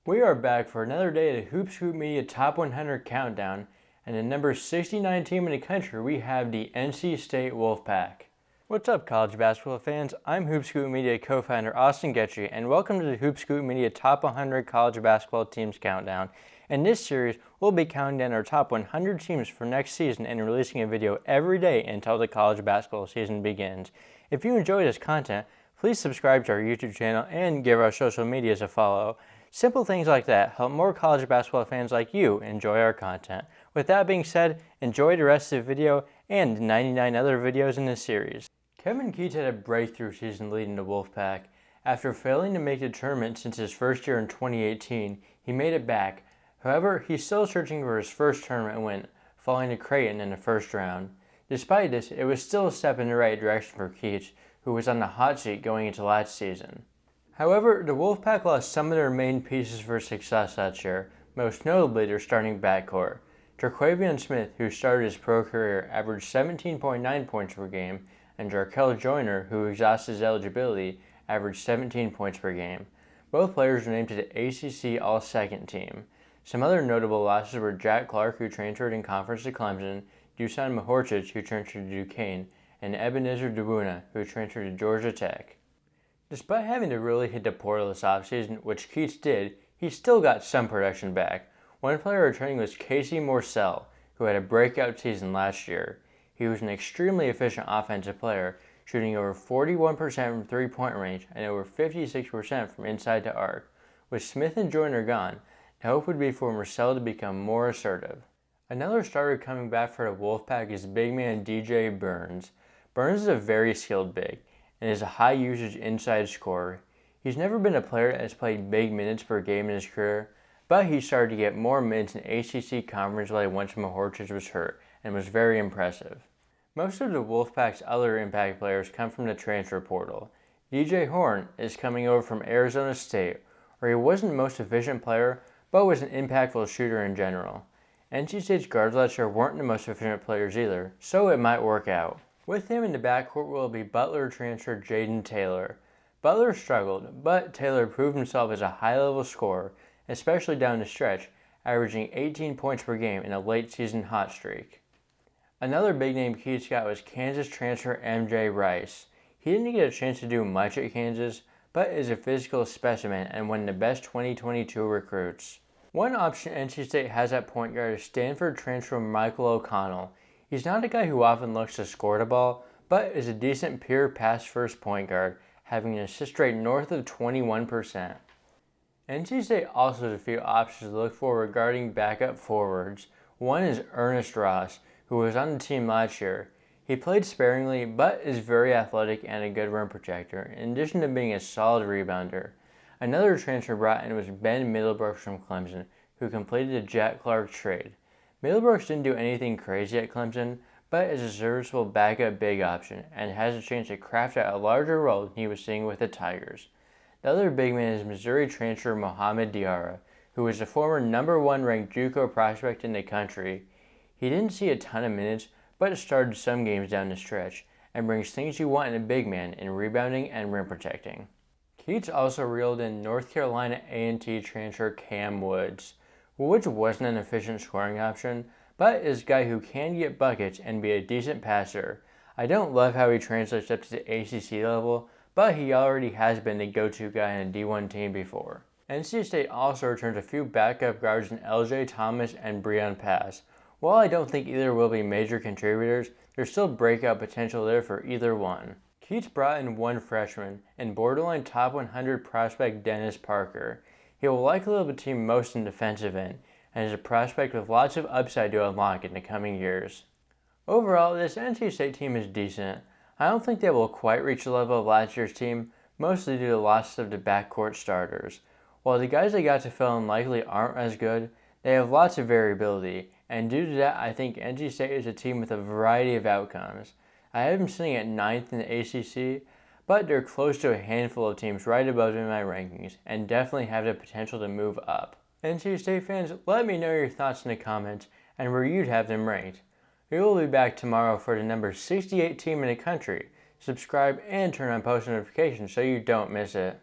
We are back for another day of the Hoop Scoop Media Top 100 Countdown, and the number 69 team in the country, we have the NC State Wolfpack. What's up, college basketball fans? I'm Hoop Scoop Media co-founder Austin Getchy, and welcome to the Hoop Scoop Media Top 100 College Basketball Teams Countdown. In this series, we'll be counting down our top 100 teams for next season and releasing a video every day until the college basketball season begins. If you enjoy this content, please subscribe to our YouTube channel and give our social medias a follow. Simple things like that help more college basketball fans like you enjoy our content. With that being said, enjoy the rest of the video and 99 other videos in this series. Kevin Keatts had a breakthrough season leading the Wolfpack. After failing to make the tournament since his first year in 2018, he made it back. However, he's still searching for his first tournament win, falling to Creighton in the first round. Despite this, it was still a step in the right direction for Keatts, who was on the hot seat going into last season. However, the Wolfpack lost some of their main pieces for success that year, most notably their starting backcourt. Terquavion Smith, who started his pro career, averaged 17.9 points per game, and Jarkel Joyner, who exhausted his eligibility, averaged 17 points per game. Both players were named to the ACC All-Second team. Some other notable losses were Jack Clark, who transferred in conference to Clemson, Dusan Mahorcic, who transferred to Duquesne, and Ebenezer Dubuna, who transferred to Georgia Tech. Despite having to really hit the portal this offseason, which Keatts did, he still got some production back. One player returning was Casey Morsell, who had a breakout season last year. He was an extremely efficient offensive player, shooting over 41% from three-point range and over 56% from inside the arc. With Smith and Joyner gone, the hope would be for Morsell to become more assertive. Another starter coming back for the Wolfpack is big man DJ Burns. Burns is a very skilled big and is a high usage inside scorer. He's never been a player that has played big minutes per game in his career, but he started to get more minutes in ACC Conference play once Mahorcic was hurt and was very impressive. Most of the Wolfpack's other impact players come from the transfer portal. DJ Horn is coming over from Arizona State, where he wasn't the most efficient player, but was an impactful shooter in general. NC State's guards last year weren't the most efficient players either, so it might work out. With him in the backcourt will be Butler transfer Jaden Taylor. Butler struggled, but Taylor proved himself as a high-level scorer, especially down the stretch, averaging 18 points per game in a late-season hot streak. Another big-name Keatts got was Kansas transfer MJ Rice. He didn't get a chance to do much at Kansas, but is a physical specimen and one of the best 2022 recruits. One option NC State has at point guard is Stanford transfer Michael O'Connell. He's not a guy who often looks to score the ball, but is a decent pure pass-first point guard, having an assist rate north of 21%. NC State also has a few options to look for regarding backup forwards. One is Ernest Ross, who was on the team last year. He played sparingly, but is very athletic and a good rim protector, in addition to being a solid rebounder. Another transfer brought in was Ben Middlebrooks from Clemson, who completed the Jack Clark trade. Middlebrooks didn't do anything crazy at Clemson, but is a serviceable backup big option and has a chance to craft out a larger role than he was seeing with the Tigers. The other big man is Missouri transfer Mohamed Diarra, who was a former #1 ranked JUCO prospect in the country. He didn't see a ton of minutes, but started some games down the stretch, and brings things you want in a big man in rebounding and rim protecting. Keatts also reeled in North Carolina A&T transfer Cam Woods. Woods wasn't an efficient scoring option, but is a guy who can get buckets and be a decent passer. I don't love how he translates up to the ACC level, but he already has been the go-to guy in a D1 team before. NC State also returns a few backup guards in LJ Thomas and Breon Pass. While I don't think either will be major contributors, there's still breakout potential there for either one. Keatts brought in one freshman and borderline top 100 prospect Dennis Parker. He will likely lead the team most in defensive end and is a prospect with lots of upside to unlock in the coming years. Overall, this NC State team is decent. I don't think they will quite reach the level of last year's team, mostly due to the loss of the backcourt starters. While the guys they got to fill in likely aren't as good, they have lots of variability, and due to that, I think NC State is a team with a variety of outcomes. I have them sitting at 9th in the ACC, but they're close to a handful of teams right above them in my rankings, and definitely have the potential to move up. NC State fans, let me know your thoughts in the comments, and where you'd have them ranked. We will be back tomorrow for the number 68 team in the country. Subscribe and turn on post notifications so you don't miss it.